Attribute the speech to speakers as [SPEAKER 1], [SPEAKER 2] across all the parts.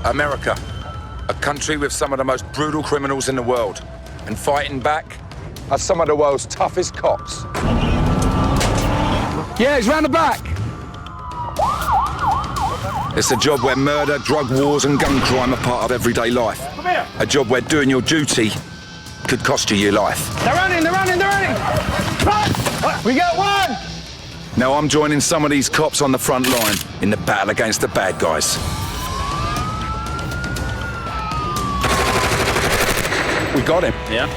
[SPEAKER 1] America, a country with some of the most brutal criminals in the world. And fighting back are some of the world's toughest cops. Yeah, he's round the back. It's a job where murder, drug wars and gun crime are part of everyday life.
[SPEAKER 2] Come here.
[SPEAKER 1] A job where doing your duty could cost you your life.
[SPEAKER 2] They're running, they're running, they're running! Run! We got one!
[SPEAKER 1] Now I'm joining some of these cops on the front line in the battle against the bad guys. We got him.
[SPEAKER 2] Yeah.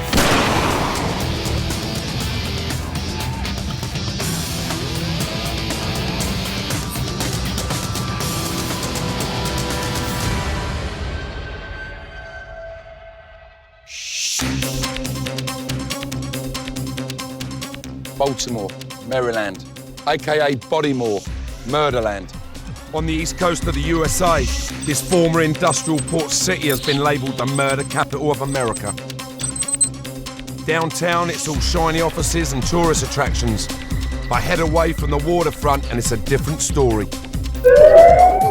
[SPEAKER 1] Baltimore, Maryland, aka Bodymore, Murderland.
[SPEAKER 3] On the east coast of the USA, this former industrial port city has been labelled the murder capital of America. Downtown, it's all shiny offices and tourist attractions. I head away from the waterfront and it's a different story.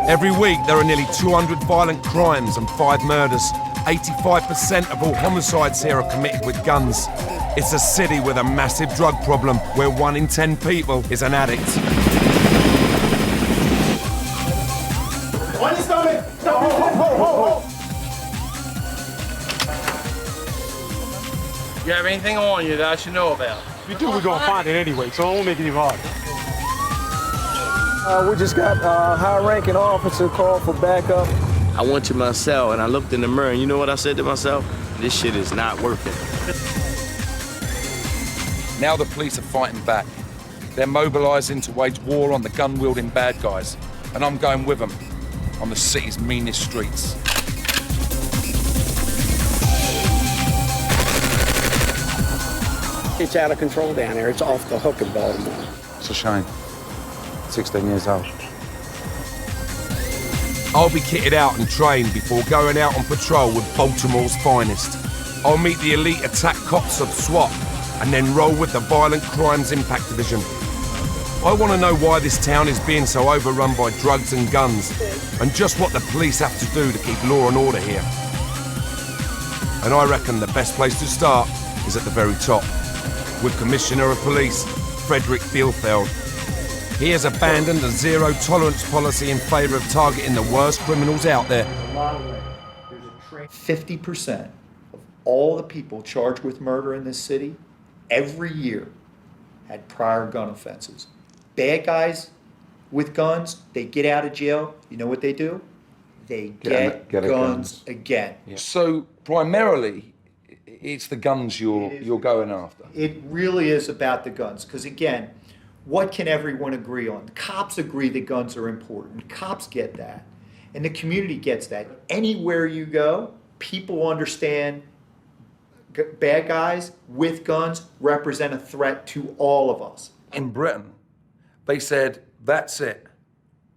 [SPEAKER 3] Every week, there are nearly 200 violent crimes and 5 murders. 85% of all homicides here are committed with guns. It's a city with a massive drug problem, where 1 in 10 people is an addict.
[SPEAKER 2] One is coming! Ho.
[SPEAKER 4] You have anything on you that I should know about?
[SPEAKER 2] If you do, we're gonna find it anyway, so I won't make it even harder.
[SPEAKER 5] We just got a high-ranking officer called for backup.
[SPEAKER 6] I went to my cell and I looked in the mirror and you know what I said to myself? This shit is not working.
[SPEAKER 1] Now the police are fighting back. They're mobilising to wage war on the gun-wielding bad guys. And I'm going with them on the city's meanest streets.
[SPEAKER 5] It's out of control down there. It's off the hook in Baltimore.
[SPEAKER 1] It's a shame. 16 years old.
[SPEAKER 3] I'll be kitted out and trained before going out on patrol with Baltimore's finest. I'll meet the elite attack cops of SWAT and then roll with the Violent Crimes Impact Division. I want to know why this town is being so overrun by drugs and guns, and just what the police have to do to keep law and order here. And I reckon the best place to start is at the very top, with Commissioner of Police Frederick Bielfeld. He has abandoned a zero-tolerance policy in favour of targeting the worst criminals out there.
[SPEAKER 7] 50% of all the people charged with murder in this city every year had prior gun offenses. Bad guys with guns, they get out of jail, you know what they do? They get guns again.
[SPEAKER 1] Yeah. So primarily, it's the guns you're going after.
[SPEAKER 7] It really is about the guns, because again, what can everyone agree on? Cops agree that guns are important. Cops get that, and the community gets that. Anywhere you go, people understand bad guys with guns represent a threat to all of us.
[SPEAKER 1] In Britain, they said, that's it,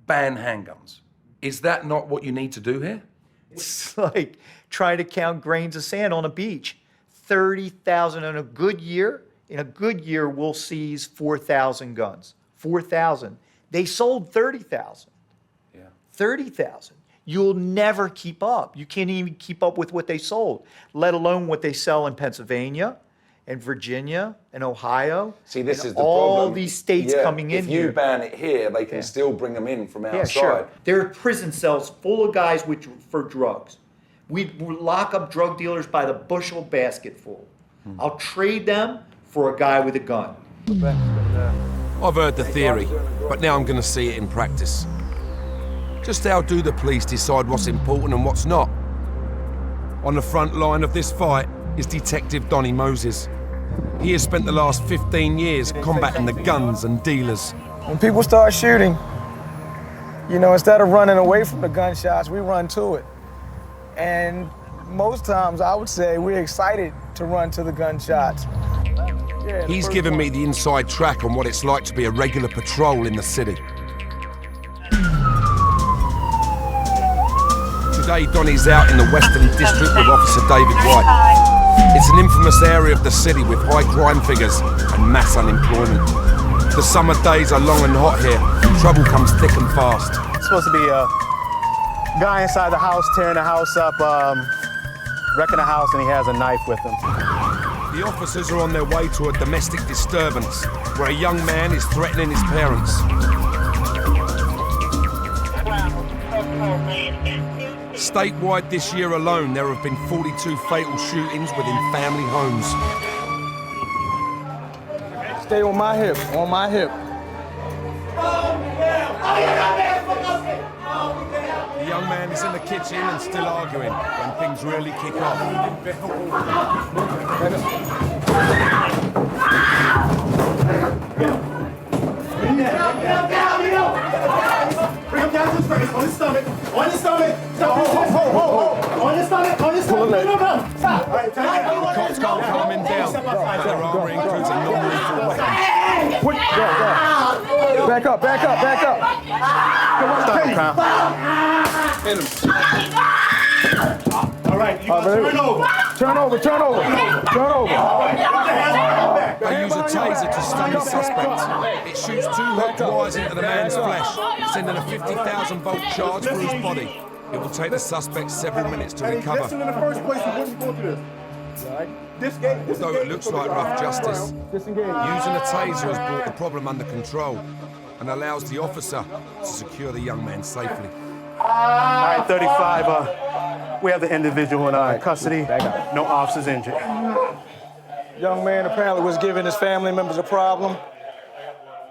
[SPEAKER 1] ban handguns. Is that not what you need to do here?
[SPEAKER 7] It's like trying to count grains of sand on a beach. 30,000 in a good year. In a good year, we'll seize 4,000 guns. 4,000. They sold 30,000.
[SPEAKER 1] Yeah.
[SPEAKER 7] 30,000. You'll never keep up. You can't even keep up with what they sold, let alone what they sell in Pennsylvania and Virginia and Ohio.
[SPEAKER 1] See, this is the
[SPEAKER 7] all
[SPEAKER 1] problem.
[SPEAKER 7] these states coming in here.
[SPEAKER 1] If you ban it here, they can still bring them in from outside.
[SPEAKER 7] Yeah, sure. There are prison cells full of guys for drugs. We lock up drug dealers by the bushel basketful. I'll trade them for a guy with a gun.
[SPEAKER 3] I've heard the theory, but now I'm going to see it in practice. Just how do the police decide what's important and what's not? On the front line of this fight is Detective Donnie Moses. He has spent the last 15 years combating the guns and dealers.
[SPEAKER 5] When people start shooting, you know, instead of running away from the gunshots, we run to it. And most times, I would say, we're excited to run to the gunshots. Yeah,
[SPEAKER 3] He's given me the inside track on what it's like to be a regular patrol in the city. Today, Donnie's out in the Western District with Officer David White. It's an infamous area of the city with high crime figures and mass unemployment. The summer days are long and hot here, and trouble comes thick and fast.
[SPEAKER 5] It's supposed to be
[SPEAKER 2] Guy inside the house tearing the house up, wrecking the house, and he has a knife with him.
[SPEAKER 3] The officers are on their way to a domestic disturbance where a young man is threatening his parents. Statewide this year alone, there have been 42 fatal shootings within family homes.
[SPEAKER 5] Stay on my hip, on my hip.
[SPEAKER 3] The young man is in the kitchen and still arguing when things really kick off.
[SPEAKER 2] Bring him down to his face, on his stomach, on his stomach. Stop, on his stomach, on his stomach. No. Stop. All right,
[SPEAKER 3] Cops can't calm him down, but their armour includes a non-lethal weapon.
[SPEAKER 5] Go. Back up. Come on,
[SPEAKER 2] Hit him. All right, you turn over. Turn over.
[SPEAKER 3] They use a taser to stun the suspect. It shoots 2 hooked wires into the man's flesh, sending a 50,000-volt charge through his body. It will take the suspect several minutes to recover.
[SPEAKER 2] In the first place, you wouldn't go through this.
[SPEAKER 3] Although it looks like rough justice, using a taser has brought the problem under control and allows the officer to secure the young man safely.
[SPEAKER 2] All right, 35. We have the individual in custody. No officers injured.
[SPEAKER 5] Young man apparently was giving his family members a problem.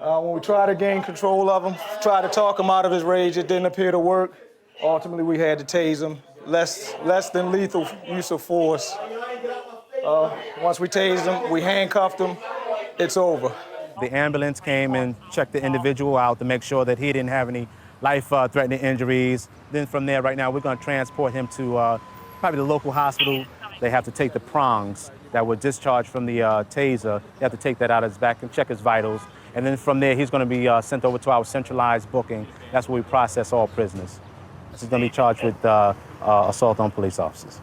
[SPEAKER 5] When we tried to gain control of him, tried to talk him out of his rage, it didn't appear to work. Ultimately, we had to tase him. Less than lethal use of force. Once we tased him, we handcuffed him, it's over.
[SPEAKER 2] The ambulance came and checked the individual out to make sure that he didn't have any life-threatening injuries. Then from there, right now, we're going to transport him to probably the local hospital. They have to take the prongs that were discharged from the taser. They have to take that out of his back and check his vitals. And then from there, he's going to be sent over to our centralized booking. That's where we process all prisoners. He's going to be charged with assault on police officers.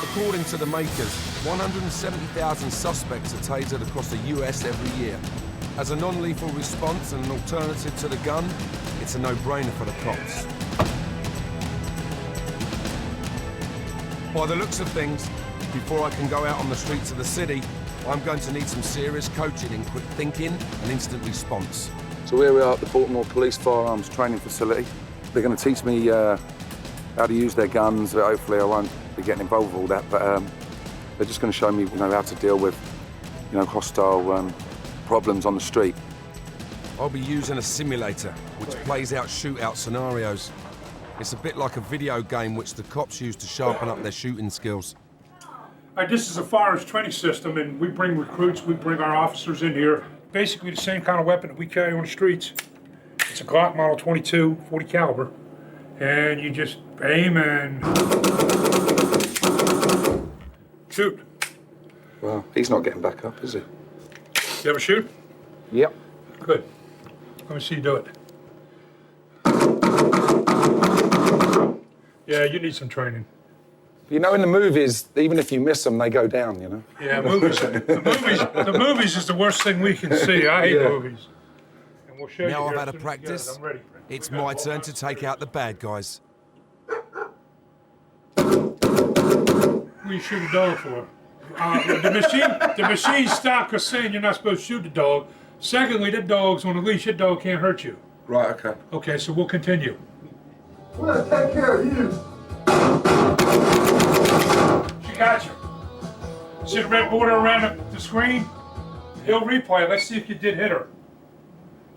[SPEAKER 3] According to the makers, 170,000 suspects are tasered across the US every year. As a non-lethal response and an alternative to the gun, it's a no-brainer for the cops. By the looks of things, before I can go out on the streets of the city, I'm going to need some serious coaching in quick thinking and instant response.
[SPEAKER 1] So here we are at the Baltimore Police Firearms Training Facility. They're going to teach me how to use their guns. Hopefully I won't be getting involved with all that, but they're just going to show me, how to deal with, hostile problems on the street.
[SPEAKER 3] I'll be using a simulator, which plays out shootout scenarios. It's a bit like a video game which the cops use to sharpen up their shooting skills.
[SPEAKER 8] This is a firearms training system, and we bring recruits, we bring our officers in here. Basically the same kind of weapon that we carry on the streets. It's a Glock Model 22, 40 caliber, and you just aim and shoot.
[SPEAKER 1] Well, he's not getting back up, is he?
[SPEAKER 8] You ever shoot?
[SPEAKER 1] Yep.
[SPEAKER 8] Good. Let me see you do it. Yeah, you need some training.
[SPEAKER 1] In the movies, even if you miss them, they go down,
[SPEAKER 8] Yeah, movies. The movies is the worst thing we can see. I hate movies. And we'll show you
[SPEAKER 3] Now I've
[SPEAKER 8] here
[SPEAKER 3] had a
[SPEAKER 8] as soon as we get it.
[SPEAKER 3] practice,
[SPEAKER 8] I'm ready.
[SPEAKER 3] it's my turn to take out the bad guys.
[SPEAKER 8] What do you shoot a dog for? The machine stopped us saying you're not supposed to shoot the dog. Secondly, that dog's on a leash. That dog can't hurt you.
[SPEAKER 1] Right, okay.
[SPEAKER 8] Okay, so we'll continue.
[SPEAKER 2] We're going to take care of you.
[SPEAKER 8] She got you. See the red border around the screen? He'll replay it. Let's see if you did hit her.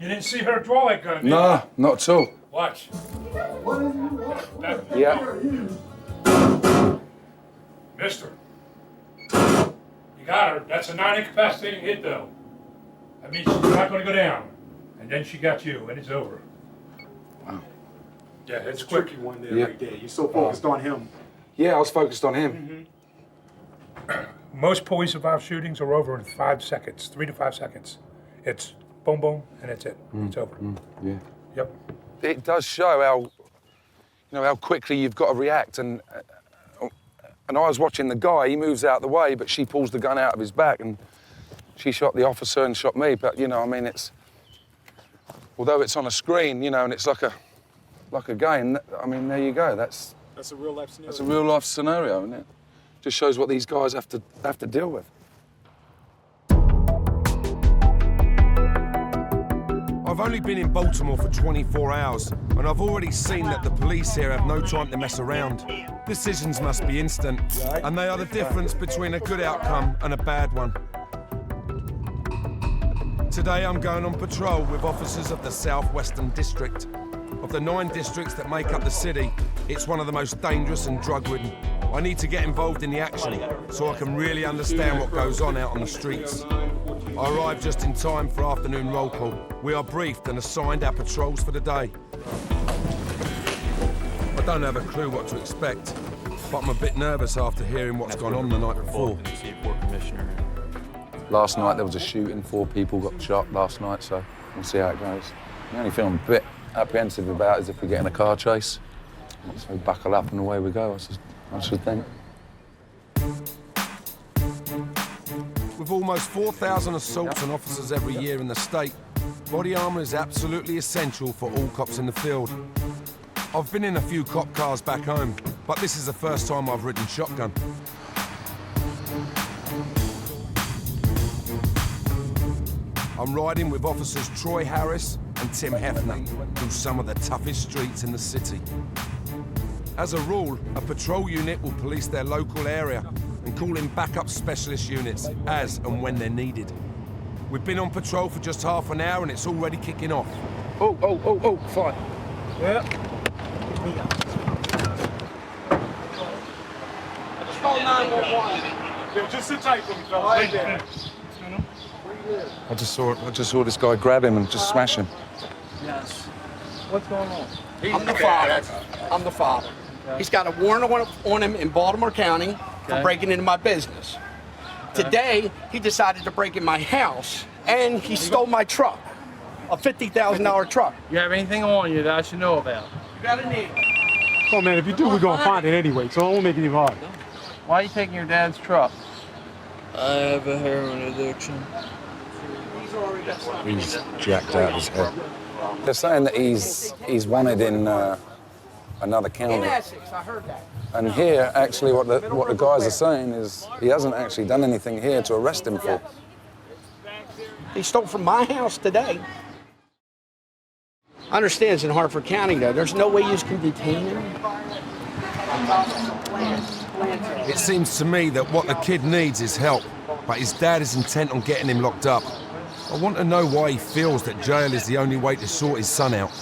[SPEAKER 8] You didn't see her draw that gun, did you?
[SPEAKER 1] No, not at all.
[SPEAKER 8] Watch.
[SPEAKER 1] Yeah.
[SPEAKER 8] Mister. You got her. That's a non-incapacitating hit, though. That means she's not going to go down. And then she got you, and it's over.
[SPEAKER 1] Wow.
[SPEAKER 8] Yeah, it's quick.
[SPEAKER 2] Tricky one there, right there. You're so focused on him.
[SPEAKER 1] Yeah, I was focused on him.
[SPEAKER 8] Most police involved shootings are over in 5 seconds, 3 to 5 seconds. It's boom, boom, and that's it. It's over.
[SPEAKER 1] Yeah.
[SPEAKER 8] Yep.
[SPEAKER 1] It does show how quickly you've got to react. And I was watching the guy. He moves out the way, but she pulls the gun out of his back, and she shot the officer and shot me. But it's although it's on a screen, and it's like a like again, I mean, there you go. That's
[SPEAKER 9] a real life scenario.
[SPEAKER 1] That's a real life scenario, isn't it? Just shows what these guys have to deal with.
[SPEAKER 3] I've only been in Baltimore for 24 hours, and I've already seen that the police here have no time to mess around. Decisions must be instant, and they are the difference between a good outcome and a bad one. Today I'm going on patrol with officers of the Southwestern District. Of the 9 districts that make up the city, it's one of the most dangerous and drug-ridden. I need to get involved in the action so I can really understand what goes on out on the streets. I arrived just in time for afternoon roll call. We are briefed and assigned our patrols for the day. I don't have a clue what to expect, but I'm a bit nervous after hearing what's gone on the night before.
[SPEAKER 1] Last night there was a shooting, 4 people got shot last night, so we'll see how it goes. The only thing I'm a bit apprehensive about is if we get in a car chase. So buckle up and away we go, I should think.
[SPEAKER 3] With almost 4,000 assaults on officers every year in the state, body armour is absolutely essential for all cops in the field. I've been in a few cop cars back home, but this is the first time I've ridden shotgun. I'm riding with officers Troy Harris and Tim Hefner through some of the toughest streets in the city. As a rule, a patrol unit will police their local area and call in backup specialist units as and when they're needed. We've been on patrol for just half an hour and it's already kicking off.
[SPEAKER 1] Oh, fine.
[SPEAKER 8] Yeah.
[SPEAKER 4] Just call 911.
[SPEAKER 8] Yeah, just sit tight for me, fellas. Right there.
[SPEAKER 1] I just saw this guy grab him and just smash him.
[SPEAKER 4] Yes. What's going on?
[SPEAKER 10] I'm the father. I'm the father. He's got a warrant on him in Baltimore County for breaking into my business. Today, he decided to break in my house, and he stole my truck, a $50,000 truck.
[SPEAKER 4] You have anything on you that I should know about?
[SPEAKER 10] You got a name?
[SPEAKER 8] Oh, man, if you do, we're going to find it anyway, so it won't make it even harder.
[SPEAKER 4] Why are you taking your dad's truck?
[SPEAKER 11] I have a heroin addiction.
[SPEAKER 1] He's jacked out his head. They're saying that he's wanted in another county.
[SPEAKER 10] In Essex, I heard that.
[SPEAKER 1] And here, actually, what the guys are saying is he hasn't actually done anything here to arrest him for.
[SPEAKER 10] He stole from my house today. I understand it's in Hartford County, though. There's no way you can detain him.
[SPEAKER 3] It seems to me that what the kid needs is help, but his dad is intent on getting him locked up. I want to know why he feels that jail is the only way to sort his son out.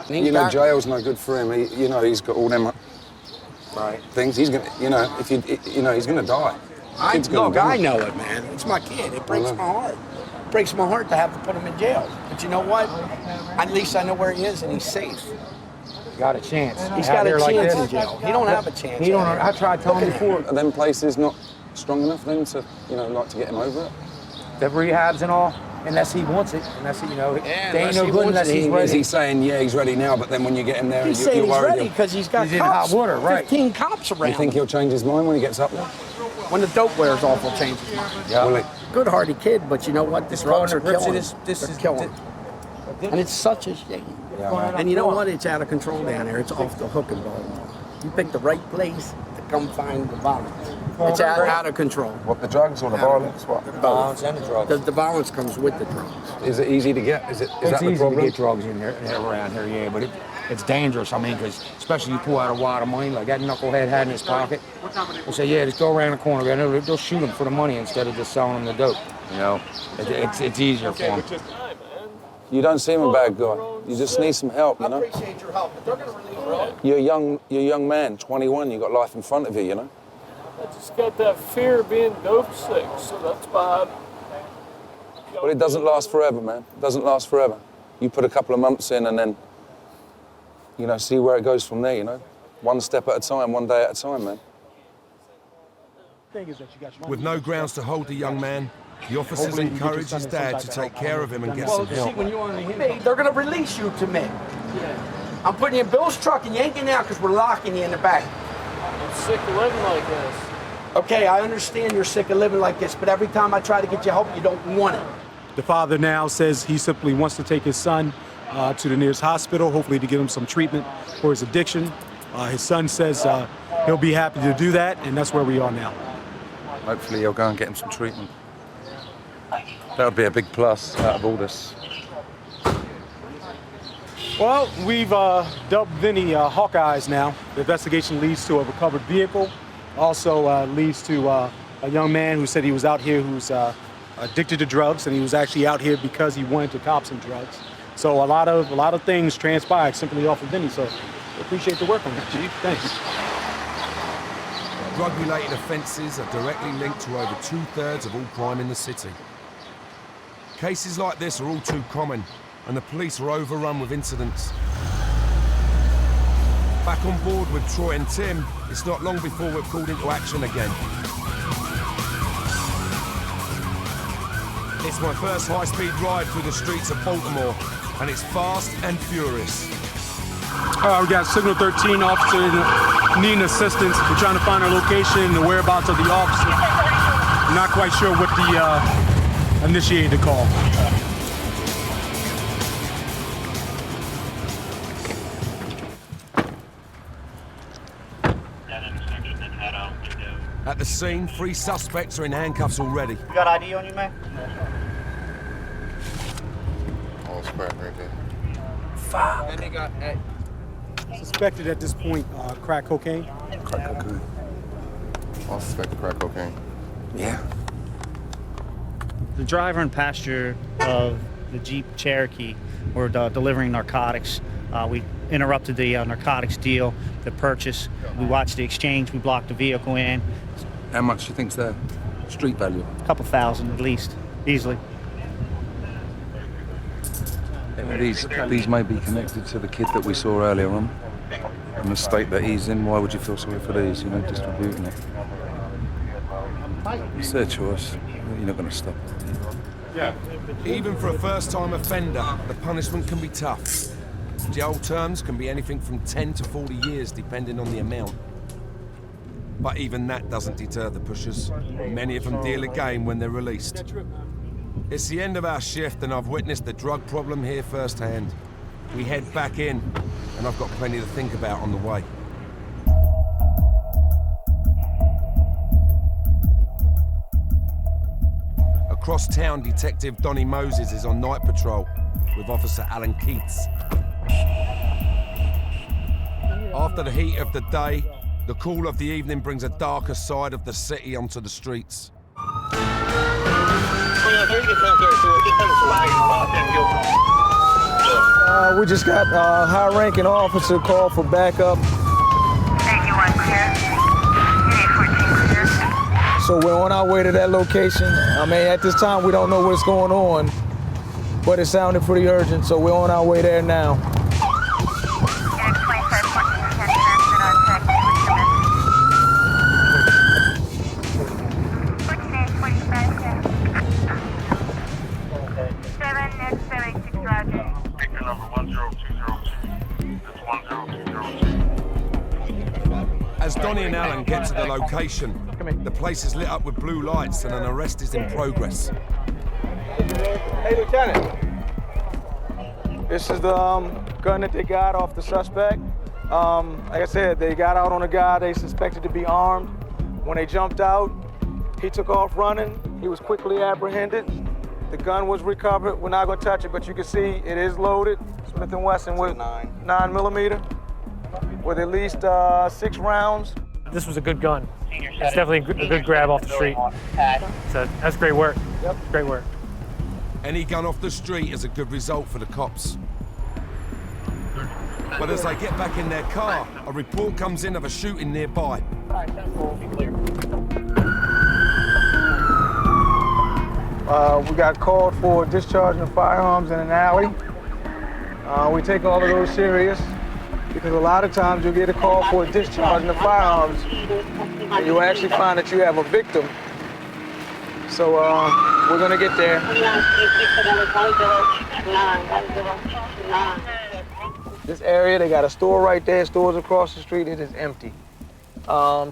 [SPEAKER 1] You know, jail's no good for him. He's got all them things. He's gonna, he's gonna die.
[SPEAKER 10] I know it, man. It's my kid. It breaks my heart. It breaks my heart to have to put him in jail. But you know what? At least I know where he is and he's safe.
[SPEAKER 5] Got a chance.
[SPEAKER 10] He's got a chance in jail. He don't have a chance.
[SPEAKER 5] He don't. I tried telling him before.
[SPEAKER 1] Are them places not strong enough then to, like to get him over it?
[SPEAKER 5] The rehabs and all, unless he wants it. Unless they ain't no good unless he's ready.
[SPEAKER 1] Is he saying, yeah, he's ready now, but then when you get him there,
[SPEAKER 10] he's saying
[SPEAKER 1] you're
[SPEAKER 10] he's
[SPEAKER 1] worried
[SPEAKER 10] ready because he's got
[SPEAKER 5] in hot water, right?
[SPEAKER 10] 15 cops around.
[SPEAKER 1] You think he'll change his mind when he gets up there?
[SPEAKER 10] When the dope wears off, he'll change his mind.
[SPEAKER 1] Yeah. Will he?
[SPEAKER 10] Good-hearted kid, but you know what? The drugs are killing him.
[SPEAKER 5] This
[SPEAKER 10] They're killing him. And it's such a shame.
[SPEAKER 1] Yeah,
[SPEAKER 10] and you know what? It's out of control down there. It's off the hook in Baltimore. You picked the right place to come find the violence. It's out of control.
[SPEAKER 1] What, the drugs or the violence? What?
[SPEAKER 5] The violence and the drugs.
[SPEAKER 10] The violence comes with the drugs.
[SPEAKER 1] Is it easy to get? Is that the problem?
[SPEAKER 5] It's easy to get drugs in here around here, yeah, but it's dangerous. I mean, because especially you pull out a wad of money like that knucklehead had in his pocket. They'll say, yeah, just go around the corner. They'll shoot him for the money instead of just selling him the dope. You know, it's easier for him.
[SPEAKER 1] You don't seem a bad guy. You just need some help,
[SPEAKER 10] I appreciate your help, but they're going to release you.
[SPEAKER 1] You're a young man, 21. You got life in front of you,
[SPEAKER 11] I just got that fear of being dope sick, so that's why
[SPEAKER 1] But it doesn't last forever, man. It doesn't last forever. You put a couple of months in and then, see where it goes from there, One step at a time, one day at a time, man.
[SPEAKER 3] With no grounds to hold the young man, the officers encourage his dad to take care of him and get some help.
[SPEAKER 10] They're going to release you to me. I'm putting you in Bill's truck and you ain't getting out because we're locking you in the back.
[SPEAKER 11] I'm sick of living like this.
[SPEAKER 10] Okay, I understand you're sick of living like this, but every time I try to get you help, you don't want it.
[SPEAKER 8] The father now says he simply wants to take his son
[SPEAKER 9] to the nearest hospital, hopefully to give him some treatment for his addiction. His son says he'll be happy to do that, and that's where we are now.
[SPEAKER 1] Hopefully he'll go and get him some treatment. That would be a big plus out of all this.
[SPEAKER 9] Well, we've dubbed Vinnie Hawkeyes now. The investigation leads to a recovered vehicle. Also leads to a young man who said he was out here who's addicted to drugs, and he was actually out here because he wanted to cop some drugs. So a lot of things transpired simply off of Vinnie. So appreciate the work on that, Chief. Thanks.
[SPEAKER 3] Drug-related offences are directly linked to over 2/3 of all crime in the city. Cases like this are all too common, and the police are overrun with incidents. Back on board with Troy and Tim, it's not long before we're called into action again. It's my first high-speed ride through the streets of Baltimore, and it's fast and furious.
[SPEAKER 9] We got Signal 13 officer needing assistance. We're trying to find a location and the whereabouts of the officer. I'm not quite sure what the initiated the call.
[SPEAKER 3] At the scene, 3 suspects are in handcuffs already.
[SPEAKER 12] You got ID on you, man?
[SPEAKER 13] All square right there.
[SPEAKER 9] Fuck.
[SPEAKER 4] And they got
[SPEAKER 9] Suspected at this point, crack cocaine.
[SPEAKER 13] Crack cocaine. All suspected crack cocaine.
[SPEAKER 1] Yeah.
[SPEAKER 12] The driver and passenger of the Jeep Cherokee were delivering narcotics. We interrupted the narcotics deal, the purchase. We watched the exchange. We blocked the vehicle in.
[SPEAKER 1] How much do you think's their street value?
[SPEAKER 12] A couple thousand at least, easily.
[SPEAKER 1] These may be connected to the kid that we saw earlier on. In the state that he's in, why would you feel sorry for these, distributing it? It's their choice. You're not going to stop it.
[SPEAKER 3] Yeah. Even for a first-time offender, the punishment can be tough. Jail terms can be anything from 10 to 40 years, depending on the amount. But even that doesn't deter the pushers. Many of them deal again when they're released. It's the end of our shift, and I've witnessed the drug problem here firsthand. We head back in, and I've got plenty to think about on the way. Across town, Detective Donnie Moses is on night patrol with Officer Alan Keats. After the heat of the day, the cool of the evening brings a darker side of the city onto the streets.
[SPEAKER 5] We just got a high-ranking officer called for backup. So we're on our way to that location. I mean, at this time, we don't know what's going on, but it sounded pretty urgent, so we're on our way there now.
[SPEAKER 3] As Donnie and Alan get to the location, the place is lit up with blue lights and an arrest is in progress.
[SPEAKER 5] Hey, Lieutenant. This is the gun that they got off the suspect. Like I said, they got out on a guy they suspected to be armed. When they jumped out, he took off running. He was quickly apprehended. The gun was recovered. We're not going to touch it, but you can see it is loaded. Smith & Wesson with 9mm. With at least 6 rounds.
[SPEAKER 14] This was a good gun. It's definitely a good grab off the street. So that's great work. Yep. Great work.
[SPEAKER 3] Any gun off the street is a good result for the cops. But as they get back in their car, a report comes in of a shooting nearby.
[SPEAKER 5] We got called for discharging of firearms in an alley. We take all of those serious because a lot of times you'll get a call for discharging of firearms and you'll actually find that you have a victim. So we're gonna get there. This area, they got a store right there, stores across the street, it is empty.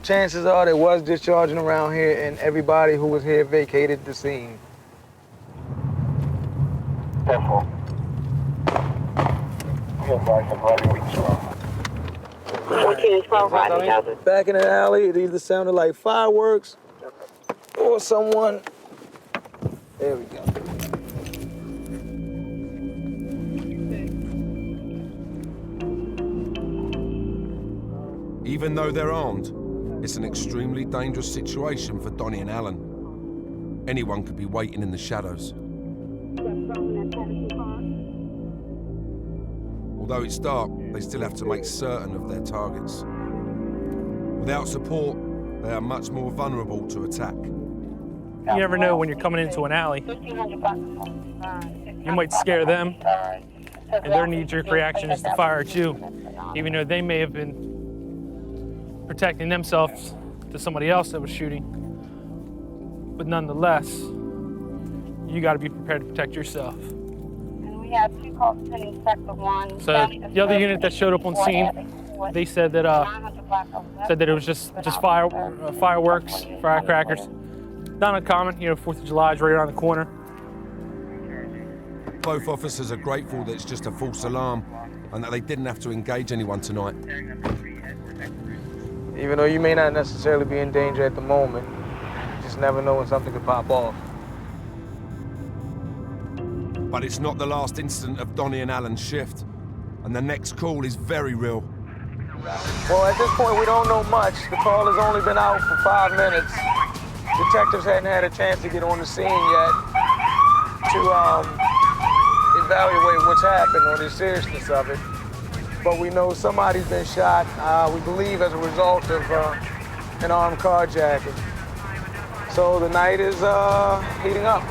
[SPEAKER 5] Chances are there was discharging around here and everybody who was here vacated the scene.
[SPEAKER 15] 14 and 12 riding houses.
[SPEAKER 5] Back in the alley, it either sounded like fireworks or someone. There we go.
[SPEAKER 3] Even though they're armed, it's an extremely dangerous situation for Donnie and Alan. Anyone could be waiting in the shadows. Although it's dark, they still have to make certain of their targets. Without support, they are much more vulnerable to attack.
[SPEAKER 14] You never know when you're coming into an alley. You might scare them, and their knee-jerk reaction is to fire at you, even though they may have been protecting themselves to somebody else that was shooting. But nonetheless, you got to be prepared to protect yourself.
[SPEAKER 15] And we have 2 calls pending sector 1.
[SPEAKER 14] So the other unit that showed up on scene, they said that it was just fireworks, firecrackers. Not uncommon, 4th of July is right around the corner.
[SPEAKER 3] Both officers are grateful that it's just a false alarm and that they didn't have to engage anyone tonight.
[SPEAKER 5] Even though you may not necessarily be in danger at the moment, you just never know when something could pop off.
[SPEAKER 3] But it's not the last incident of Donnie and Alan's shift, and the next call is very real.
[SPEAKER 5] Well, at this point, we don't know much. The call has only been out for 5 minutes. Detectives hadn't had a chance to get on the scene yet to evaluate what's happened or the seriousness of it. But we know somebody's been shot, we believe as a result of an armed carjacking. So the night is heating up.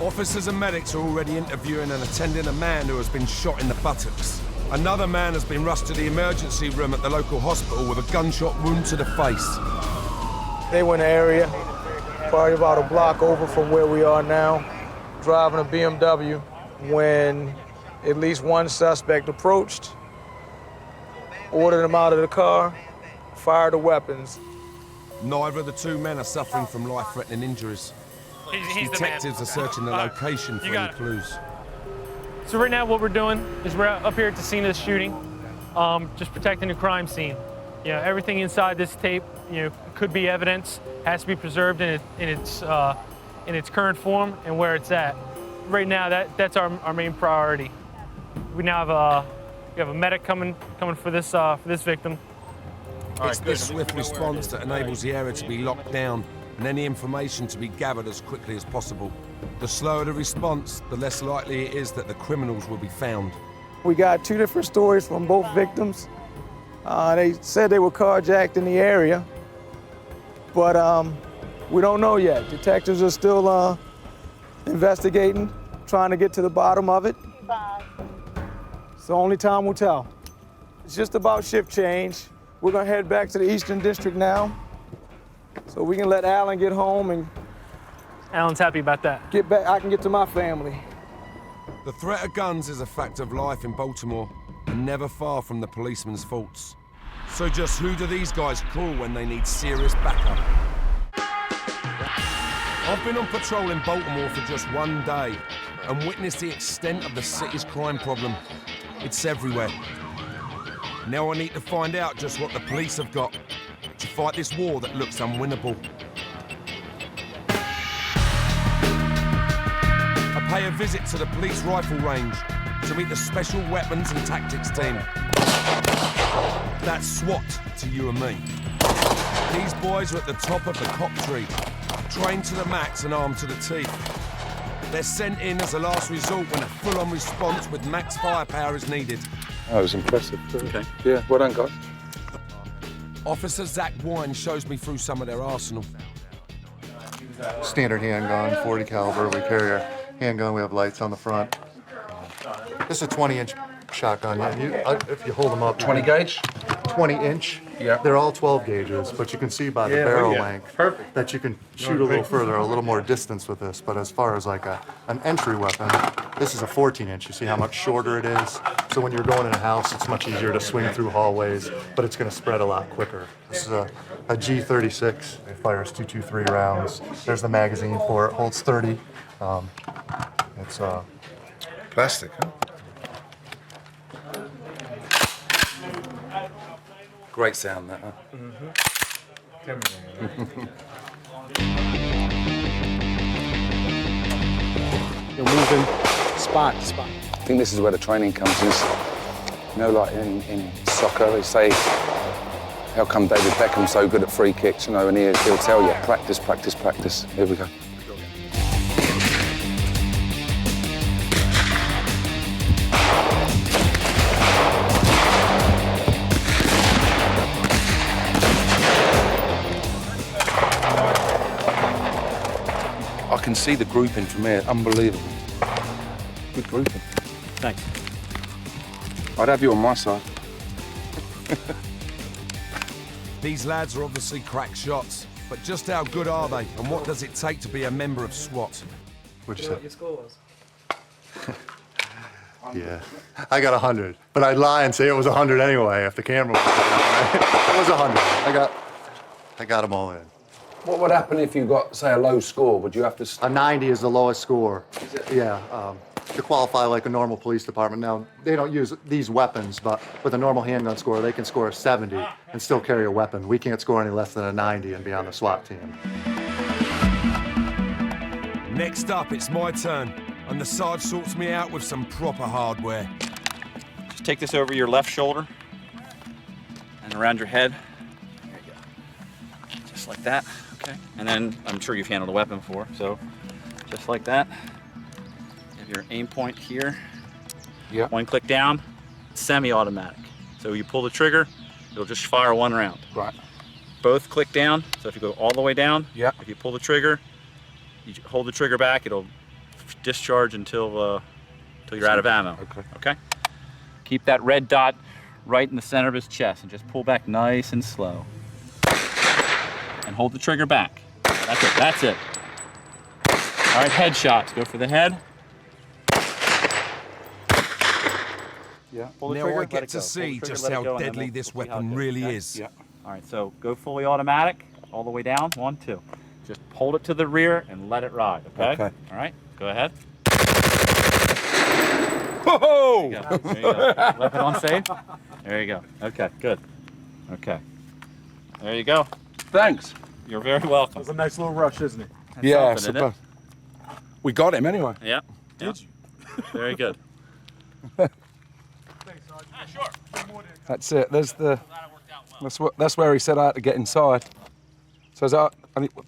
[SPEAKER 3] Officers and medics are already interviewing and attending a man who has been shot in the buttocks. Another man has been rushed to the emergency room at the local hospital with a gunshot wound to the face.
[SPEAKER 5] They were in the area, probably about a block over from where we are now, driving a BMW, when at least one suspect approached, ordered them out of the car, fired the weapons.
[SPEAKER 3] Neither of the 2 men are suffering from life-threatening injuries.
[SPEAKER 14] He's
[SPEAKER 3] Detectives are searching the location for any clues.
[SPEAKER 14] So right now what we're doing is we're up here at the scene of the shooting, just protecting the crime scene. Everything inside this tape, could be evidence, has to be preserved in its current form and where it's at. Right now, that's our main priority. We now have a medic coming for this victim.
[SPEAKER 3] It's this swift response that enables the area to be locked down and any information to be gathered as quickly as possible. The slower the response, the less likely it is that the criminals will be found.
[SPEAKER 5] We got 2 different stories from both victims. They said they were carjacked in the area, but we don't know yet. Detectives are still investigating, trying to get to the bottom of it. So only time will tell. It's just about shift change. We're gonna head back to the Eastern District now, so we can let Alan get home and
[SPEAKER 14] Alan's happy about that.
[SPEAKER 5] Get back. I can get to my family.
[SPEAKER 3] The threat of guns is a fact of life in Baltimore and never far from the policeman's faults. So just who do these guys call when they need serious backup? I've been on patrol in Baltimore for just 1 day and witnessed the extent of the city's crime problem. It's everywhere. Now I need to find out just what the police have got to fight this war that looks unwinnable. I pay a visit to the police rifle range to meet the Special Weapons and Tactics team. That's SWAT to you and me. These boys are at the top of the cop tree, trained to the max and armed to the teeth. They're sent in as a last resort when a full-on response with max firepower is needed.
[SPEAKER 1] That was impressive.
[SPEAKER 3] Okay.
[SPEAKER 1] Yeah, well done, guys.
[SPEAKER 3] Officer Zach Wine shows me through some of their arsenal.
[SPEAKER 13] Standard handgun, 40 caliber. We carry our handgun. We have lights on the front. This is a 20-inch shotgun. If you hold them up.
[SPEAKER 1] 20 gauge?
[SPEAKER 16] 120-inch.
[SPEAKER 1] Yeah.
[SPEAKER 16] They're all 12 gauges, but you can see by the barrel length that you can shoot a little further, a little more distance with this. But as far as like an entry weapon, this is a 14-inch. You see how much shorter it is? So when you're going in a house, it's much easier to swing through hallways, but it's going to spread a lot quicker. This is a G36. It fires 223 rounds. There's the magazine for it. Holds 30. It's
[SPEAKER 1] plastic, huh? Great sound, that, huh?
[SPEAKER 9] You're moving spot to spot.
[SPEAKER 1] I think this is where the training comes in. You know, like in soccer, they say, how come David Beckham's so good at free kicks, you know, and he'll tell you, practice, practice, practice. Here we go. I can see the grouping from here, unbelievable. Good grouping.
[SPEAKER 12] Thanks.
[SPEAKER 1] I'd have you on my side.
[SPEAKER 3] These lads are obviously crack shots, but just how good are they, and what does it take to be a member of SWAT?
[SPEAKER 16] What'd you say?
[SPEAKER 11] Your score was?
[SPEAKER 16] Yeah, I got 100, but I'd lie and say it was 100 anyway if the camera was on, right? It was 100. I got them all in.
[SPEAKER 1] What would happen if you got, say, a low score? Would you have to...
[SPEAKER 16] A 90 is the lowest score. Yeah, to qualify like a normal police department. Now, they don't use these weapons, but with a normal handgun score, they can score a 70 and still carry a weapon. We can't score any less than a 90 and be on the SWAT team.
[SPEAKER 3] Next up, it's my turn, and the Sarge sorts me out with some proper hardware.
[SPEAKER 17] Just take this over your left shoulder and around your head. There you go. Just like that, okay? And then, I'm sure you've handled a weapon before, so just like that. You have your aim point here.
[SPEAKER 1] Yeah.
[SPEAKER 17] One click down, semi-automatic. So you pull the trigger, it'll just fire one round.
[SPEAKER 1] Right.
[SPEAKER 17] Both click down, so if you go all the way down,
[SPEAKER 1] yeah.
[SPEAKER 17] If you pull the trigger, you hold the trigger back, it'll discharge until you're out of ammo. Okay. Keep that red dot right in the center of his chest and just pull back nice and slow. And hold the trigger back. That's it, that's it. All right, headshots, go for the head.
[SPEAKER 1] Yeah.
[SPEAKER 17] Pull the
[SPEAKER 3] Now
[SPEAKER 17] trigger,
[SPEAKER 3] I
[SPEAKER 17] let
[SPEAKER 3] get
[SPEAKER 17] it
[SPEAKER 3] to
[SPEAKER 17] go.
[SPEAKER 3] see
[SPEAKER 17] Pull the trigger,
[SPEAKER 3] just
[SPEAKER 17] let it
[SPEAKER 3] how
[SPEAKER 17] go, and then
[SPEAKER 3] deadly
[SPEAKER 17] we'll
[SPEAKER 3] this
[SPEAKER 17] see how it
[SPEAKER 3] weapon
[SPEAKER 17] goes,
[SPEAKER 3] really
[SPEAKER 17] okay?
[SPEAKER 3] is.
[SPEAKER 1] Yeah.
[SPEAKER 17] All right, so go fully automatic, all the way down, 1, 2. Just hold it to the rear and let it ride, okay?
[SPEAKER 1] Okay.
[SPEAKER 17] All right, go ahead.
[SPEAKER 3] Ho-ho!
[SPEAKER 17] There you go. There you go. Weapon on safe. There you go. Okay, good. Okay. There you go.
[SPEAKER 1] Thanks.
[SPEAKER 17] You're very welcome.
[SPEAKER 9] That's a nice little rush, isn't it?
[SPEAKER 17] That's
[SPEAKER 1] Yeah,
[SPEAKER 17] something, isn't
[SPEAKER 1] super. We got him anyway.
[SPEAKER 17] it? Yeah. Did you? Very good.
[SPEAKER 1] That's it. There's the. That's where he said I had to get inside. So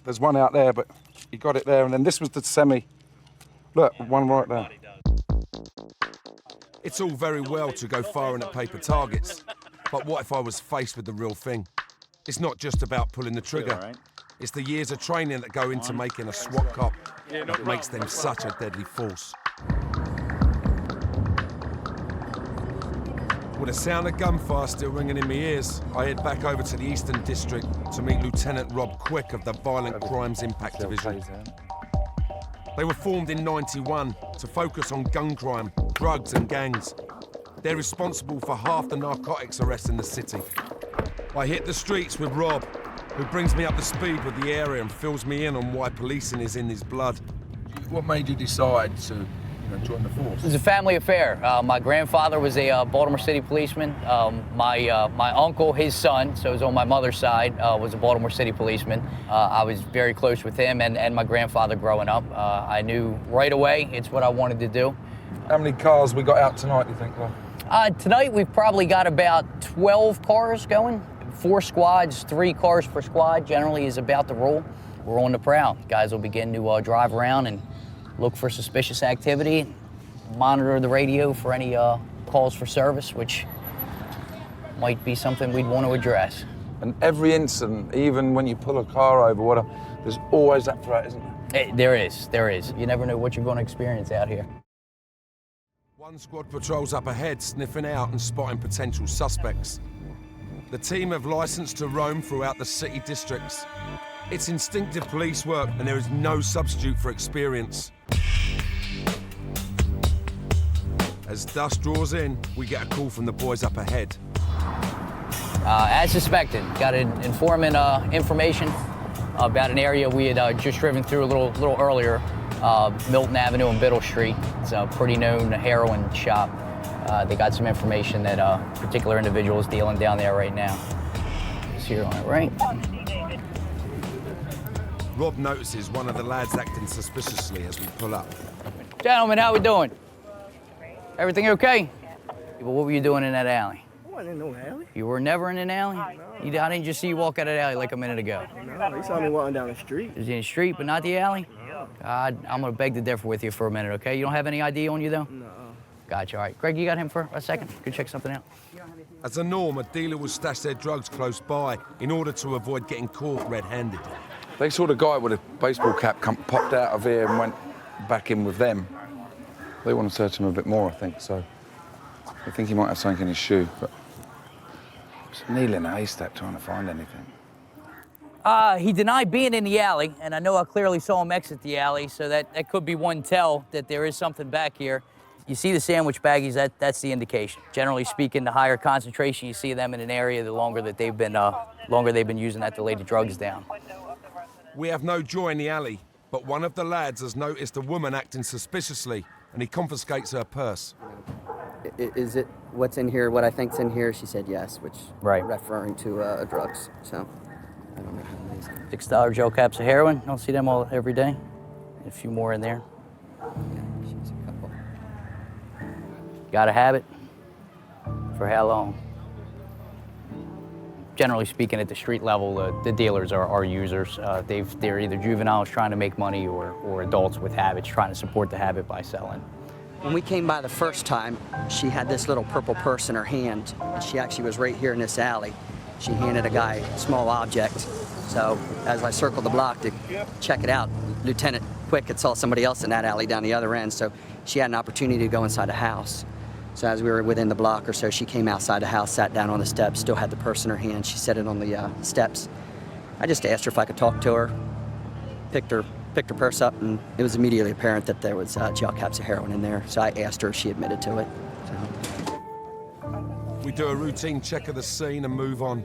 [SPEAKER 1] there's one out there, but he got it there, and then this was the semi. Look, one right there.
[SPEAKER 3] It's all very well to go firing at paper targets, but what if I was faced with the real thing? It's not just about pulling the trigger.
[SPEAKER 17] Right.
[SPEAKER 3] It's the years of training that go into making a SWAT cop that makes them such a deadly force. With the sound of gunfire still ringing in my ears, I head back over to the Eastern District to meet Lieutenant Rob Quick of the Violent Crimes Impact Division. They were formed in '91 to focus on gun crime, drugs and gangs. They're responsible for half the narcotics arrests in the city. I hit the streets with Rob, who brings me up to speed with the area and fills me in on why policing is in his blood.
[SPEAKER 1] What made you decide to join the force?
[SPEAKER 18] It's a family affair. My grandfather was a Baltimore City policeman. My uncle, his son, so it was on my mother's side, was a Baltimore City policeman. I was very close with him and my grandfather growing up. I knew right away it's what I wanted to do.
[SPEAKER 1] How many cars we got out tonight, do you think, Rob?
[SPEAKER 18] Tonight we've probably got about 12 cars going. 4 squads, 3 cars per squad generally is about the rule. We're on the prowl. Guys will begin to drive around and look for suspicious activity, monitor the radio for any calls for service, which might be something we'd want to address.
[SPEAKER 1] And every incident, even when you pull a car over, whatever, there's always that threat, isn't there?
[SPEAKER 18] There is. You never know what you're going to experience out here.
[SPEAKER 3] One squad patrols up ahead, sniffing out and spotting potential suspects. The team have license to roam throughout the city districts. It's instinctive police work, and there is no substitute for experience. As dusk draws in, we get a call from the boys up ahead.
[SPEAKER 18] As suspected, got an informant information about an area we had just driven through a little earlier, Milton Avenue and Biddle Street. It's a pretty known heroin shop. They got some information that a particular individual is dealing down there right now. It's here on the right.
[SPEAKER 3] Rob notices one of the lads acting suspiciously as we pull up.
[SPEAKER 18] Gentlemen, how we doing? Everything okay? Well, what were you doing in that alley?
[SPEAKER 19] I wasn't in no alley.
[SPEAKER 18] You were never in an alley? I didn't just see you walk out of the alley like a minute ago.
[SPEAKER 19] No, you saw me walking down the street.
[SPEAKER 18] You was in the street, but not the alley?
[SPEAKER 19] No.
[SPEAKER 18] God, I'm gonna beg to differ with you for a minute, okay? You don't have any ID on you, though?
[SPEAKER 19] No.
[SPEAKER 18] Gotcha, all right. Greg, you got him for a second? Could check something out.
[SPEAKER 3] As a norm, a dealer will stash their drugs close by in order to avoid getting caught red-handed.
[SPEAKER 1] They saw the guy with a baseball cap popped out of here and went back in with them. They want to search him a bit more, I think, so I think he might have something in his shoe, but just needling a haystack trying to find anything.
[SPEAKER 18] He denied being in the alley, and I know I clearly saw him exit the alley, so that could be one tell that there is something back here. You see the sandwich baggies, that's the indication. Generally speaking, the higher concentration you see them in an area, the longer that they've been using that to lay the drugs down.
[SPEAKER 3] We have no joy in the alley, but one of the lads has noticed a woman acting suspiciously, and he confiscates her purse.
[SPEAKER 20] Is it what's in here, what I think's in here? She said yes, which referring to drugs, so I don't know how it is.
[SPEAKER 18] $6 gel caps of heroin, don't see them all every day. A few more in there.
[SPEAKER 20] She's a couple.
[SPEAKER 18] Gotta have it. For how long? Generally speaking, at the street level, the dealers are users. They're either juveniles trying to make money or adults with habits trying to support the habit by selling.
[SPEAKER 20] When we came by the first time, she had this little purple purse in her hand, and she actually was right here in this alley. She handed a guy a small object. So as I circled the block to check it out, Lieutenant Quick had saw somebody else in that alley down the other end, so she had an opportunity to go inside the house. So as we were within the block or so, she came outside the house, sat down on the steps, still had the purse in her hand. She set it on the steps. I just asked her if I could talk to her, picked her purse up, and it was immediately apparent that there was gel caps of heroin in there. So I asked her if she admitted to it. So.
[SPEAKER 3] We do a routine check of the scene and move on.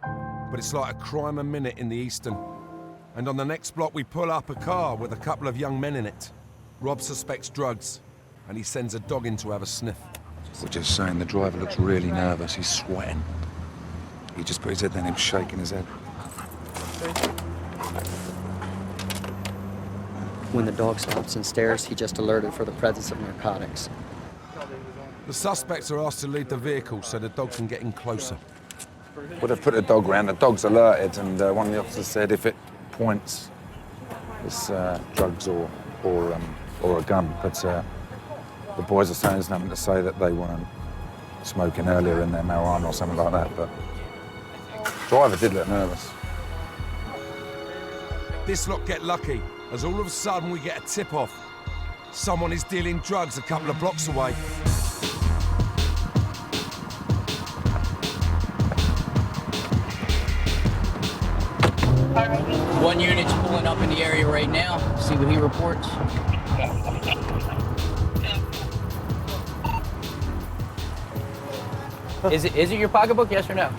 [SPEAKER 3] But it's like a crime a minute in the Eastern. And on the next block, we pull up a car with a couple of young men in it. Rob suspects drugs, and he sends a dog in to have a sniff.
[SPEAKER 1] We're just saying the driver looks really nervous. He's sweating. He just put his head down, he was shaking his head.
[SPEAKER 20] When the dog stops and stares, he just alerted for the presence of narcotics.
[SPEAKER 3] The suspects are asked to leave the vehicle so the dog can get in closer.
[SPEAKER 1] Would have put the dog around. The dog's alerted, and one of the officers said if it points, it's drugs or a gun. But the boys are saying there's nothing to say that they weren't smoking earlier in their marijuana or something like that. But the driver did look nervous.
[SPEAKER 3] This lot get lucky, as all of a sudden we get a tip-off. Someone is dealing drugs a couple of blocks away.
[SPEAKER 18] One unit's pulling up in the area right now. See what he reports. Is it your pocketbook, yes or no?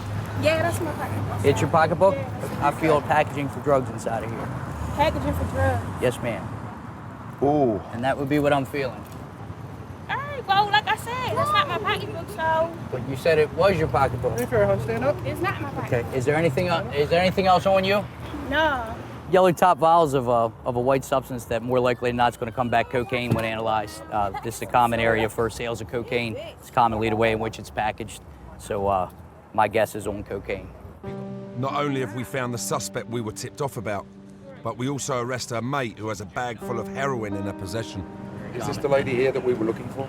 [SPEAKER 21] Yeah, that's my pocketbook.
[SPEAKER 18] It's your pocketbook?
[SPEAKER 21] Yeah.
[SPEAKER 18] I feel packaging for drugs inside of here.
[SPEAKER 21] Packaging for drugs?
[SPEAKER 18] Yes, ma'am.
[SPEAKER 1] Ooh.
[SPEAKER 18] And that would be what I'm feeling.
[SPEAKER 21] All right, well, like I said, that's not my pocketbook, so...
[SPEAKER 18] But you said it was your pocketbook.
[SPEAKER 21] Stand up. It's not my pocketbook.
[SPEAKER 18] Okay, is there anything else on you?
[SPEAKER 21] No.
[SPEAKER 18] Yellow top vials of a white substance that more likely than not is going to come back cocaine when analyzed. This is a common area for sales of cocaine. It's commonly the way in which it's packaged. So my guess is on cocaine.
[SPEAKER 3] Not only have we found the suspect we were tipped off about, but we also arrest her mate who has a bag full of heroin in her possession.
[SPEAKER 1] Is this the lady here that we were looking for?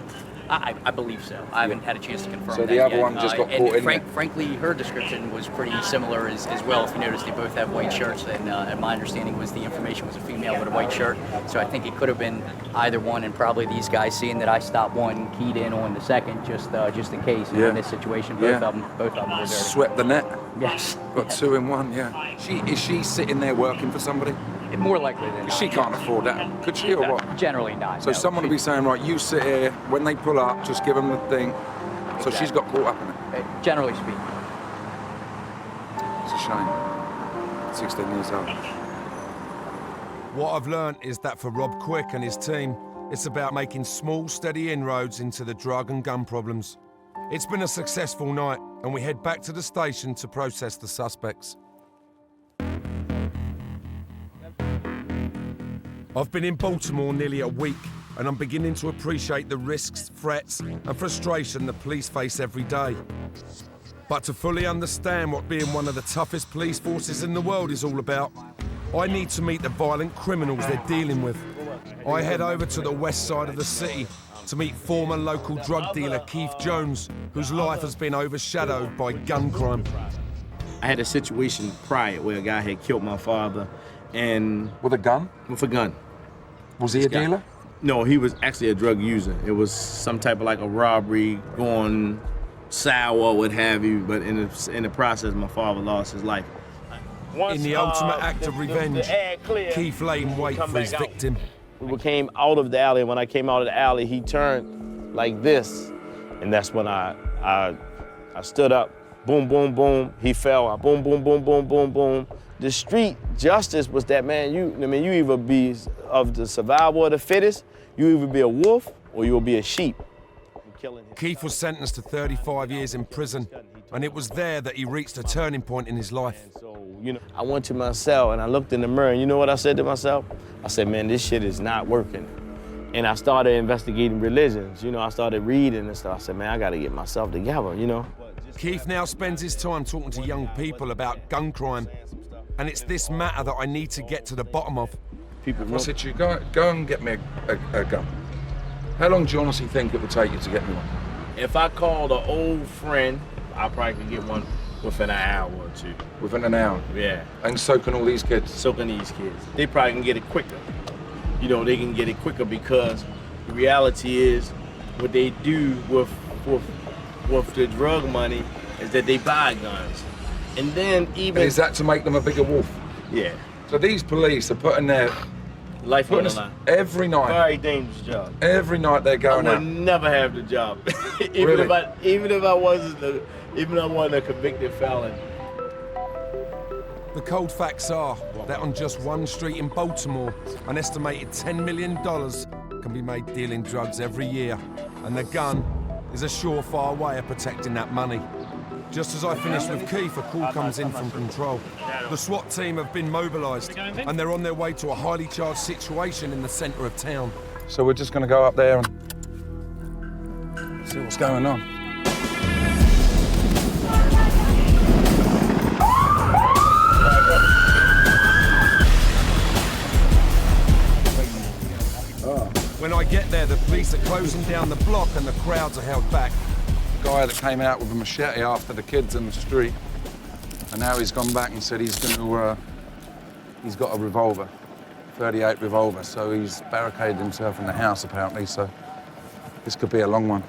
[SPEAKER 18] I believe so. I haven't had a chance to confirm
[SPEAKER 1] So
[SPEAKER 18] that
[SPEAKER 1] the other
[SPEAKER 18] yet.
[SPEAKER 1] one just got
[SPEAKER 18] and
[SPEAKER 1] caught in there?
[SPEAKER 18] frankly, her description was pretty similar as well. If you notice, they both have white shirts, and my understanding was the information was a female with a white shirt. So I think it could have been either one, and probably these guys seeing that I stopped one, keyed in on the second, just in case. And in this situation, both of them were dirty.
[SPEAKER 1] Swept the net.
[SPEAKER 18] Yes.
[SPEAKER 1] Got 2 in 1. Yeah. Is she sitting there working for somebody?
[SPEAKER 18] More likely than not.
[SPEAKER 1] She can't afford that, could she, or what?
[SPEAKER 18] Generally not.
[SPEAKER 1] So someone will be saying, right, you sit here, when they pull up, just give them the thing. So she's got caught up in it.
[SPEAKER 18] Generally speaking.
[SPEAKER 1] It's a shame. 16 years old.
[SPEAKER 3] What I've learned is that for Rob Quick and his team, it's about making small, steady inroads into the drug and gun problems. It's been a successful night, and we head back to the station to process the suspects. I've been in Baltimore nearly a week, and I'm beginning to appreciate the risks, threats, and frustration the police face every day. But to fully understand what being one of the toughest police forces in the world is all about, I need to meet the violent criminals they're dealing with. I head over to the west side of the city to meet former local drug dealer Keith Jones, whose life has been overshadowed by gun crime.
[SPEAKER 6] I had a situation prior where a guy had killed my father, and
[SPEAKER 1] with a gun?
[SPEAKER 6] With a gun.
[SPEAKER 1] Was he a dealer?
[SPEAKER 6] No, he was actually a drug user. It was some type of like a robbery going sour, what have you. But in the process, my father lost his life.
[SPEAKER 3] In the ultimate act of revenge, Keith lay in wait for his victim.
[SPEAKER 6] We came out of the alley, and when I came out of the alley, he turned like this, and that's when I stood up. Boom, boom, boom. He fell. Boom, boom, boom, boom, boom, boom. The street justice was that, man, you either be of the survival of the fittest, you either be a wolf or you'll be a sheep.
[SPEAKER 3] Keith was sentenced to 35 years in prison, and it was there that he reached a turning point in his life.
[SPEAKER 6] I went to my cell and I looked in the mirror, and you know what I said to myself? I said, man, this shit is not working. And I started investigating religions. I started reading and stuff. I said, man, I gotta get myself together,
[SPEAKER 3] Keith now spends his time talking to young people about gun crime, and it's this matter that I need to get to the bottom of.
[SPEAKER 1] I said to you, go and get me a gun. How long do you honestly think it would take you to get me one?
[SPEAKER 6] If I called an old friend, I probably could get one within an hour or two.
[SPEAKER 1] Within an hour?
[SPEAKER 6] Yeah.
[SPEAKER 1] And so can all these kids?
[SPEAKER 6] So can these kids. They probably can get it quicker. They can get it quicker because the reality is what they do with the drug money is that they buy guns. And then even...
[SPEAKER 1] And is that to make them a bigger wolf?
[SPEAKER 6] Yeah.
[SPEAKER 1] So these police are putting their
[SPEAKER 6] life on the line.
[SPEAKER 1] Every night.
[SPEAKER 6] Very dangerous job.
[SPEAKER 1] Every night they're going out.
[SPEAKER 6] I would never have the job. even if I wasn't a convicted felon.
[SPEAKER 3] The cold facts are that on just one street in Baltimore, an estimated $10 million can be made dealing drugs every year, and the gun is a surefire way of protecting that money. Just as I finish with Keith, a call comes in from control. The SWAT team have been mobilised, and they're on their way to a highly charged situation in the centre of town.
[SPEAKER 1] So we're just going to go up there and see what's going on.
[SPEAKER 3] When I get there, the police are closing down the block and the crowds are held back.
[SPEAKER 1] The guy that came out with a machete after the kids in the street, and now he's gone back and said he's going to, he's got a revolver, 38 revolver, so he's barricaded himself in the house apparently, so this could be a long one.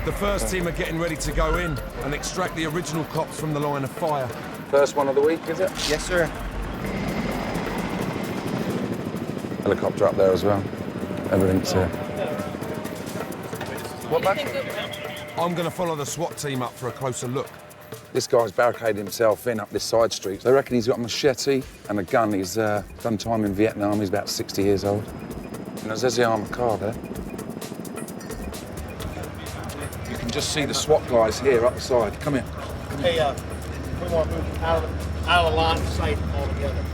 [SPEAKER 3] The first team are getting ready to go in and extract the original cops from the line of fire.
[SPEAKER 1] First one of the week, is it?
[SPEAKER 5] Yes, sir.
[SPEAKER 1] Helicopter up there as well. Everything's here. What, man?
[SPEAKER 3] I'm going to follow the SWAT team up for a closer look.
[SPEAKER 1] This guy's barricaded himself in up this side street. They reckon he's got a machete and a gun. He's done time in Vietnam. He's about 60 years old. And there's the armoured car there. You can just see the SWAT guys here up the side. Come here.
[SPEAKER 22] Hey, we want to move out of the line of sight altogether.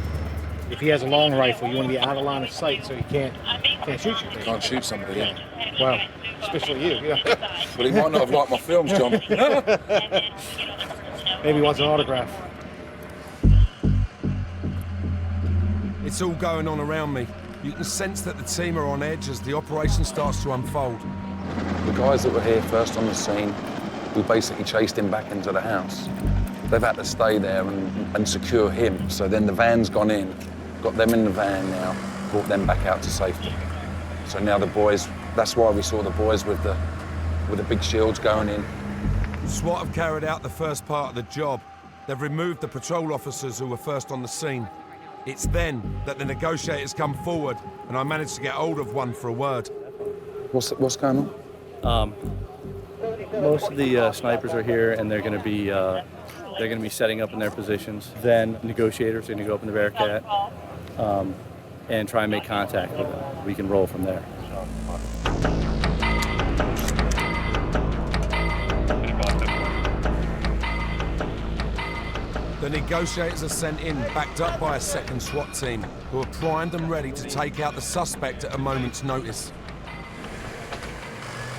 [SPEAKER 22] If he has a long rifle, you want to be out of line of sight so he can't shoot you.
[SPEAKER 1] Can't shoot somebody, yeah.
[SPEAKER 22] Well, especially you, yeah.
[SPEAKER 1] Well, he might not have liked my films, John.
[SPEAKER 22] Maybe he wants an autograph.
[SPEAKER 3] It's all going on around me. You can sense that the team are on edge as the operation starts to unfold.
[SPEAKER 1] The guys that were here first on the scene, we basically chased him back into the house. They've had to stay there and secure him. So then the van's gone in, got them in the van now, brought them back out to safety. So now the boys, that's why we saw the boys with the big shields going in.
[SPEAKER 3] SWAT have carried out the first part of the job. They've removed the patrol officers who were first on the scene. It's then that the negotiators come forward, and I managed to get hold of one for a word.
[SPEAKER 1] What's going on?
[SPEAKER 2] Most of the snipers are here, and they're going to be setting up in their positions. Then negotiators are going to go up in the Bearcat and try and make contact with them. We can roll from there.
[SPEAKER 3] The negotiators are sent in, backed up by a second SWAT team, who are primed and ready to take out the suspect at a moment's notice.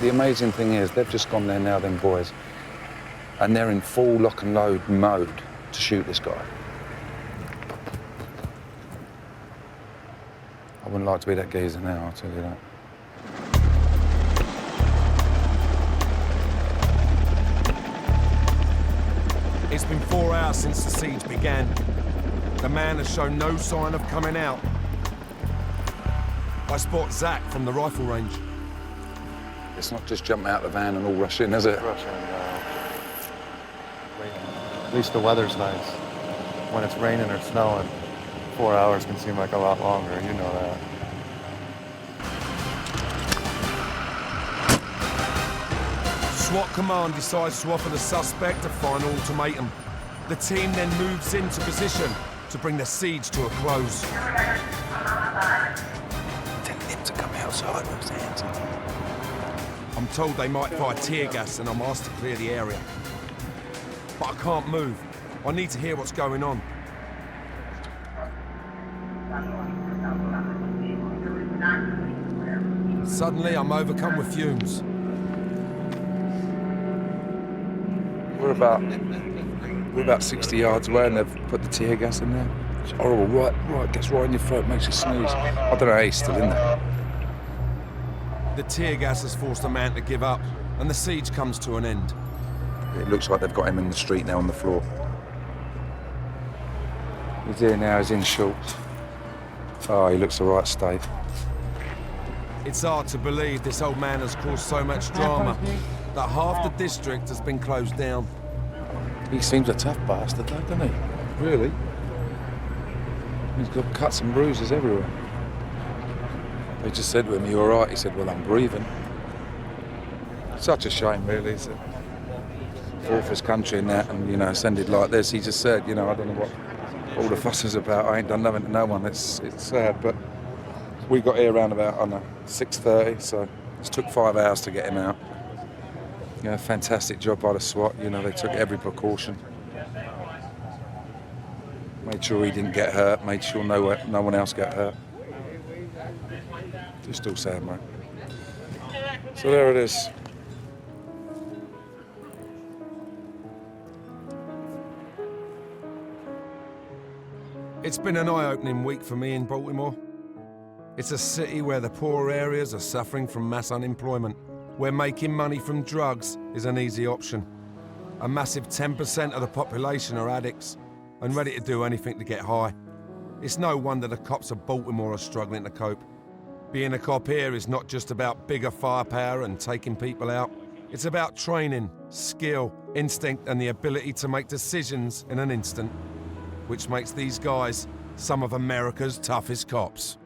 [SPEAKER 1] The amazing thing is, they've just gone there now, them boys, and they're in full lock and load mode to shoot this guy. I wouldn't like to be that geezer now, I'll tell you that.
[SPEAKER 3] It's been 4 hours since the siege began. The man has shown no sign of coming out. I spot Zach from the rifle range.
[SPEAKER 1] It's not just jump out the van and all rush in, is it?
[SPEAKER 16] Rush in, At least the weather's nice. When it's raining or snowing, 4 hours can seem like a lot longer, you know that.
[SPEAKER 3] SWAT command decides to offer the suspect a final ultimatum. The team then moves into position to bring the siege to a close.
[SPEAKER 1] Tell him to come outside with his hands.
[SPEAKER 3] I'm told they might fire tear gas and I'm asked to clear the area. But I can't move. I need to hear what's going on. Suddenly, I'm overcome with fumes.
[SPEAKER 1] We're about 60 yards away and they've put the tear gas in there. It's horrible, right, gets right in your throat, makes you sneeze. I don't know how he's still in there.
[SPEAKER 3] The tear gas has forced a man to give up, and the siege comes to an end.
[SPEAKER 1] It looks like they've got him in the street now on the floor. He's here now, he's in shorts. Oh, he looks the right state.
[SPEAKER 3] It's hard to believe this old man has caused so much drama that half the district has been closed down.
[SPEAKER 1] He seems a tough bastard, though, doesn't he? Really? He's got cuts and bruises everywhere. They just said to him, "You all right?" He said, "Well, I'm breathing." Such a shame, really. He's fought for his country and that, and, you know, it's ended like this. He just said, you know, I don't know what all the fuss is about. I ain't done nothing to no one. It's sad, but we got here around about, I don't know, 6:30, so it took 5 hours to get him out. You know, fantastic job by the SWAT. You know, they took every precaution. Made sure he didn't get hurt, made sure no one else got hurt. Just all sad, mate. So there it is.
[SPEAKER 3] It's been an eye-opening week for me in Baltimore. It's a city where the poorer areas are suffering from mass unemployment, where making money from drugs is an easy option. A massive 10% of the population are addicts and ready to do anything to get high. It's no wonder the cops of Baltimore are struggling to cope. Being a cop here is not just about bigger firepower and taking people out. It's about training, skill, instinct, and the ability to make decisions in an instant, which makes these guys some of America's toughest cops.